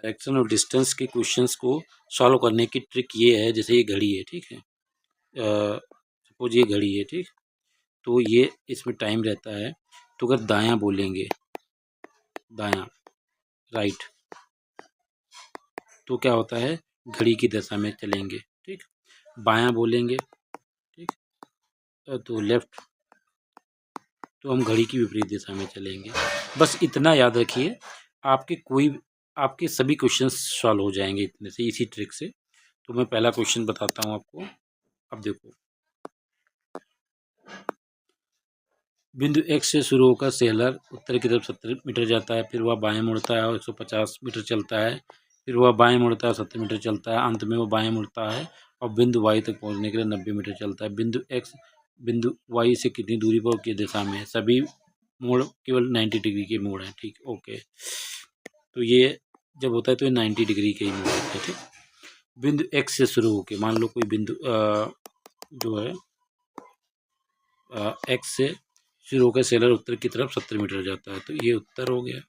Direction और distance के questions को सॉल्व करने की ट्रिक ये है, जैसे ये घड़ी है, ठीक है, सपोज ये घड़ी है, ठीक, तो ये इसमें टाइम रहता है, तो अगर दायां बोलेंगे, दायां राइट, तो क्या होता है, घड़ी की दिशा में चलेंगे, ठीक, बायां बोलेंगे, ठीक, तो लेफ्ट, तो हम घड़ी की विपरीत दिशा में चलेंगे। बस इतना याद रखिए, आपके सभी क्वेश्चंस सॉल्व हो जाएंगे इतने से, इसी ट्रिक से। तो मैं पहला क्वेश्चन बताता हूँ आपको। अब देखो, बिंदु एक्स से शुरू होकर सेलर उत्तर की तरफ 70 मीटर जाता है, फिर वह बाएं मुड़ता है और 150 मीटर चलता है, फिर वह बाएं मुड़ता है 70 मीटर चलता है, अंत में वह बाएं मुड़ता है और बिंदु वाई तक पहुंचने के लिए 90 मीटर चलता है। बिंदु एक्स बिंदु वाई से कितनी दूरी पर किस दिशा में है? सभी मोड़ केवल 90 डिग्री के मोड़ हैं, ठीक, ओके। तो ये जब होता है तो ये 90 डिग्री के ही मोड़ होते हैं, ठीक। बिंदु एक्स से शुरू होकर, मान लो कोई बिंदु जो है एक्स से शुरू होकर सेलर उत्तर की तरफ 70 मीटर जाता है, तो ये उत्तर हो गया,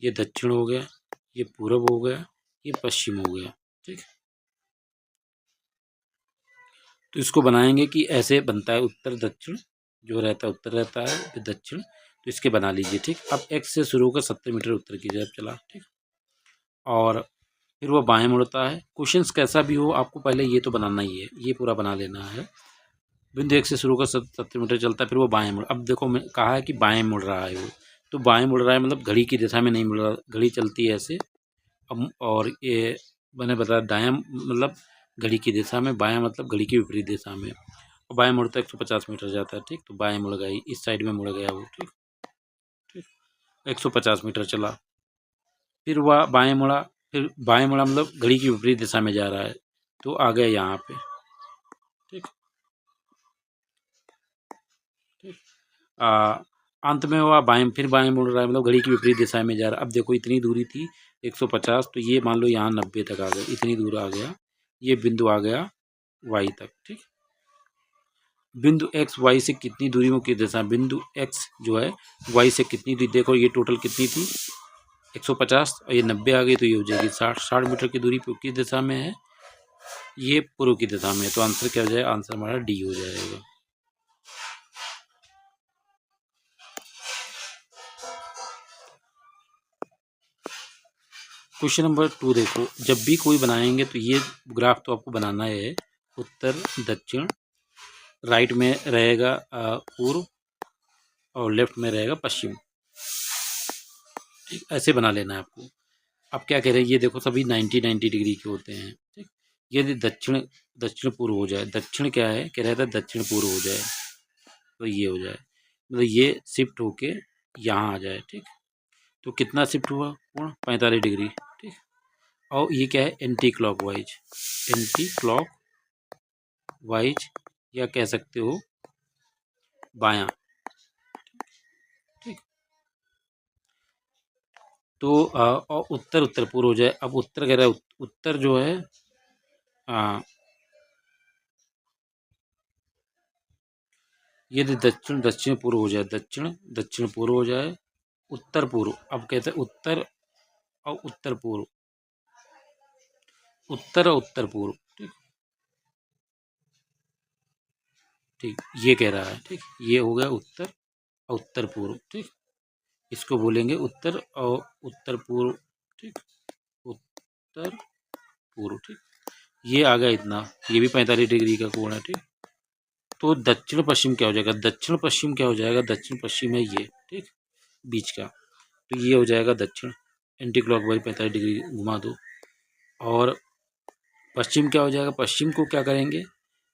ये दक्षिण हो गया, ये पूरब हो गया, ये पश्चिम हो गया, ठीक। तो इसको बनाएंगे कि ऐसे बनता है, उत्तर दक्षिण जो रहता है उत्तर रहता है, फिर दक्षिण, तो इसके बना लीजिए, ठीक। अब एक्स से शुरू होकर 70 मीटर उत्तर की तरफ चला, ठीक, और फिर वो बाएं मुड़ता है। क्वेश्चंस कैसा भी हो, आपको पहले ये तो बनाना ही है, ये पूरा बना लेना है। बिंदु एक से शुरू होकर 70 मीटर चलता है, फिर वो बाएं मुड़, अब देखो मैं कहा है कि बाएं मुड़ रहा है वो, तो बाएं मुड़ रहा है मतलब घड़ी की दिशा में नहीं मुड़ रहा, घड़ी चलती है ऐसे। अब और ये मैंने बताया दायां मतलब घड़ी की दिशा में, बायां मतलब घड़ी की विपरीत दिशा में, और बाएं मुड़ता 150 मीटर जाता है, ठीक, तो बाएं मुड़ गई, इस साइड में मुड़ गया वो, ठीक, ठीक, 150 मीटर चला, फिर वह बाएं मुड़ा, फिर बाएं मुड़ा मतलब घड़ी की विपरीत दिशा में जा रहा है, तो आ गया यहाँ पे, ठीक, ठीक। अंत में वह बाएं, फिर बाएं मुड़ रहा है मतलब घड़ी की विपरीत दिशा में जा रहा है। अब देखो इतनी दूरी थी 150, तो ये मान लो यहाँ 90 तक आ गया, इतनी दूर आ गया, ये बिंदु आ गया वाई तक, ठीक। बिंदु एक्स वाई से कितनी दूरी में किस दिशा, बिंदु एक्स जो है वाई से कितनी दूरी, देखो ये टोटल कितनी थी 150 और ये 90 आ गई, तो ये हो जाएगी 60 मीटर की दूरी पर किस दिशा में है, ये पूर्व की दिशा में, तो आंसर क्या हो जाएगा, आंसर हमारा डी हो जाएगा। क्वेश्चन नंबर 2 देखो, जब भी कोई बनाएंगे तो ये ग्राफ तो आपको बनाना है, उत्तर दक्षिण, राइट में रहेगा पूर्व और लेफ्ट में रहेगा पश्चिम, ठीक, ऐसे बना लेना है आपको। अब क्या कह रहे हैं, ये देखो सभी 90 डिग्री के होते हैं, ठीक। यदि दक्षिण दक्षिण पूर्व हो जाए, दक्षिण क्या है, कह रहा था दक्षिण पूर्व हो जाए, तो ये हो जाए, मतलब ये शिफ्ट होके यहाँ आ जाए, ठीक, तो कितना शिफ्ट हुआ, पूर्ण 45 डिग्री, ठीक। और ये क्या है, एंटी क्लॉक वाइज या कह सकते हो बायां, ठीक। तो और उत्तर उत्तर पूर्व हो जाए। अब उत्तर कह रहा है, उत्तर जो है यदि दक्षिण दक्षिण पूर्व हो जाए, दक्षिण दक्षिण पूर्व हो जाए, उत्तर पूर्व, अब कहते हैं उत्तर और उत्तर पूर्व, उत्तर और उत्तर पूर्व, ठीक, ठीक, ये कह रहा है, ठीक, ये हो गया उत्तर और उत्तर पूर्व, ठीक, इसको बोलेंगे उत्तर और उत्तर पूर्व, ठीक, उत्तर पूर्व, ठीक, ये आ गया इतना, ये भी 45 डिग्री का कोण है, ठीक। तो दक्षिण पश्चिम क्या हो जाएगा, दक्षिण पश्चिम क्या हो जाएगा, दक्षिण पश्चिम है ये, ठीक, बीच का, तो ये हो जाएगा दक्षिण, एंटी क्लॉकवाइज 45 डिग्री घुमा दो, और पश्चिम क्या हो जाएगा, पश्चिम को क्या करेंगे,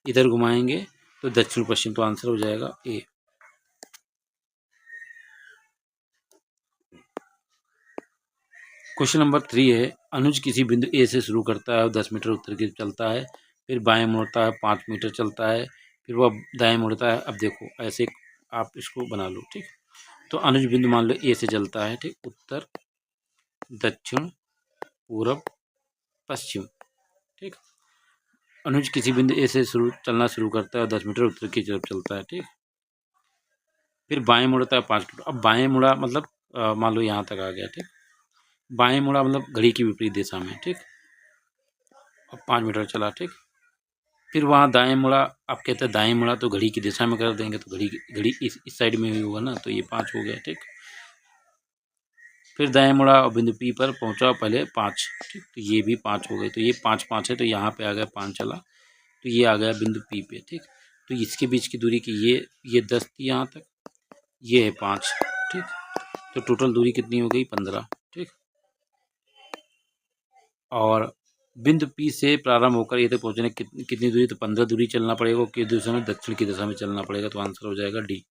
इधर घुमाएंगे, तो दक्षिण पश्चिम, तो आंसर हो जाएगा ए। क्वेश्चन नंबर 3 है, अनुज किसी बिंदु ए से शुरू करता है और 10 मीटर उत्तर की चलता है, फिर बाएं मुड़ता है 5 मीटर चलता है, फिर वह दाएं मुड़ता है। अब देखो ऐसे आप इसको बना लो, ठीक। तो अनुज बिंदु मान लो ए से चलता है, ठीक, उत्तर दक्षिण पूरब पश्चिम, ठीक। अनुज किसी बिंदु ए से चलना शुरू करता है और 10 मीटर उत्तर की तरफ चलता है, ठीक, फिर बाएं मुड़ता है 5 मीटर, अब बाएं मुड़ा मतलब मान लो यहाँ तक आ गया, ठीक, बाएं मुड़ा मतलब घड़ी की विपरीत दिशा में, ठीक। अब 5 मीटर चला, ठीक। फिर वहाँ दाएं मुड़ा, आप कहते हैं दाएं मुड़ा तो घड़ी की दिशा में कर देंगे, तो घड़ी इस साइड में ही होगा ना, तो ये 5 हो गया, ठीक। फिर दाएं मुड़ा और बिंदु पी पर पहुंचा पहले 5, ठीक। तो ये भी 5 हो गए, तो ये 5 5 है, तो यहाँ पे आ गया 5 चला, तो ये आ गया बिंदु पी पे, ठीक। तो इसके बीच की दूरी की ये 10 थी यहाँ तक, ये है 5, ठीक। तो टोटल दूरी कितनी हो गई 15, ठीक। और बिंदु पी से प्रारंभ होकर ये तक पहुँचने कितनी दूरी, तो 15 दूरी चलना पड़ेगा, किस दिशा में, दक्षिण की दिशा में चलना पड़ेगा, तो आंसर हो जाएगा डी।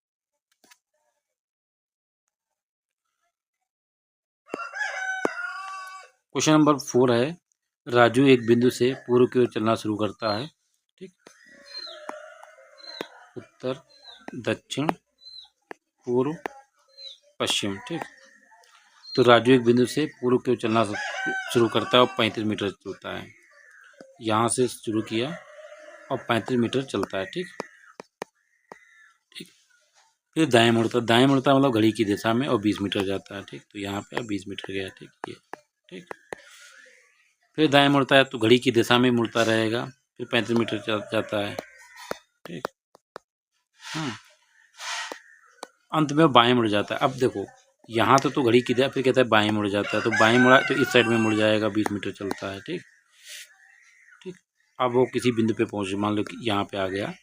क्वेश्चन नंबर 4 है, राजू एक बिंदु से पूर्व की ओर चलना शुरू करता है, ठीक। उत्तर, दक्षिण, पूर्व, पश्चिम, ठीक। तो राजू एक बिंदु से पूर्व की ओर चलना शुरू करता है और 35 मीटर चलता है। यहाँ से शुरू किया और 35 मीटर चलता है, ठीक। ठीक। फिर दाएं मुड़ता मतलब घड़ी की दिशा में और 20 मीटर जाता है, ठीक। तो यहाँ पे 20 मीटर गया, ठीक। ये, ठीक। फिर दाएं मुड़ता है तो घड़ी की दिशा में मुड़ता रहेगा, फिर 35 मीटर जाता है, ठीक। अंत में बाएं मुड़ जाता है। अब देखो यहाँ तो घड़ी की दिशा, फिर कहता है बाएं मुड़ जाता है, तो बाएं मुड़ा तो इस साइड में मुड़ जाएगा, 20 मीटर चलता है, ठीक। ठीक। अब वो किसी बिंदु पे पहुँचे, मान लो कि यहाँ पे आ गया,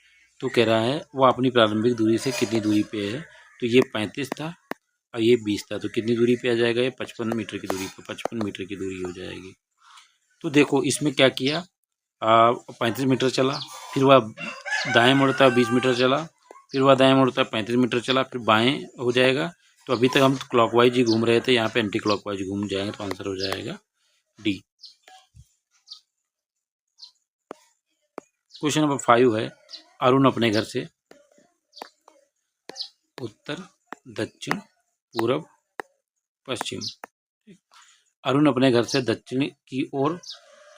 तो कह रहा है वो अपनी प्रारंभिक दूरी से कितनी दूरी पे है, तो ये 35 था और ये 20 था, तो कितनी दूरी पे आ जाएगा, ये 55 मीटर की दूरी पे, 55 मीटर की दूरी हो जाएगी। तो देखो इसमें क्या किया, 35 मीटर चला, फिर वह दाएं मुड़ता है 20 मीटर चला, फिर वह दाएं मुड़ता है 35 मीटर चला, फिर बाएं हो जाएगा। तो अभी तक हम क्लॉकवाइज ही घूम रहे थे, यहाँ पे एंटी क्लॉकवाइज घूम जाएंगे, तो आंसर हो जाएगा डी। क्वेश्चन नंबर 5 है, अरुण अपने घर से उत्तर, दक्षिण, पूर्व, पश्चिम, अरुण अपने घर से दक्षिण की ओर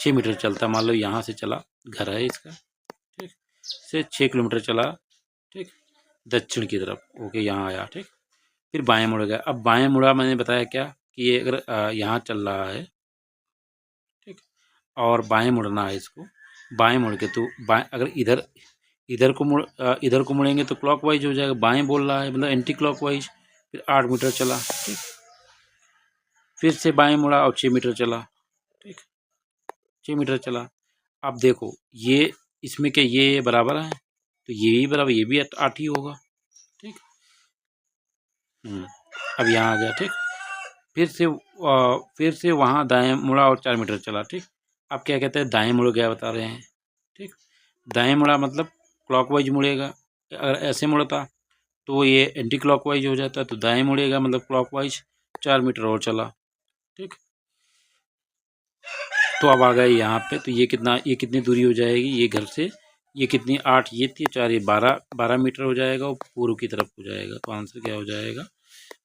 6 मीटर चलता, मान लो यहाँ से चला, घर है इसका, ठीक, से 6 किलोमीटर चला, ठीक, दक्षिण की तरफ ओके, यहाँ आया, ठीक। फिर बाएं मुड़ गया। अब बाएं मुड़ा मैंने बताया क्या कि ये अगर यहाँ चल रहा है, ठीक, और बाएं मुड़ना है इसको, बाएं मुड़ के तो बाएं अगर इधर को मुड़ेंगे तो क्लॉकवाइज हो जाएगा, बाएं बोल रहा है मतलब एंटी क्लॉकवाइज। फिर 8 मीटर चला, ठीक, फिर से बाएं मुड़ा और 6 मीटर चला, ठीक, 6 मीटर चला। अब देखो ये इसमें क्या ये बराबर है, तो ये भी बराबर, ये भी 8 ही होगा, ठीक। अब यहाँ आ गया, ठीक। फिर से वहाँ दाएं मुड़ा और 4 मीटर चला, ठीक। अब क्या कहते हैं, दाएं मुड़ गया बता रहे हैं, ठीक। दाएं मुड़ा मतलब क्लॉकवाइज मुड़ेगा, अगर ऐसे मुड़ता तो ये एंटी क्लॉकवाइज हो जाता, तो दाएं मुड़ेगा मतलब क्लॉकवाइज, 4 मीटर और चला, ठीक। तो अब आ गए यहाँ पे, तो ये कितनी दूरी हो जाएगी, ये घर से ये कितनी 8, ये थी 4, ये 12 मीटर हो जाएगा और पूर्व की तरफ हो जाएगा, तो आंसर क्या हो जाएगा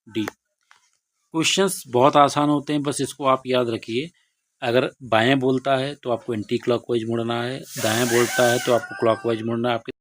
डी। क्वेश्चंस बहुत आसान होते हैं, बस इसको आप याद रखिए। अगर बाएं बोलता है तो आपको एंटी क्लॉकवाइज मुड़ना है, दाएं बोलता है तो आपको क्लॉकवाइज मुड़ना है। आपके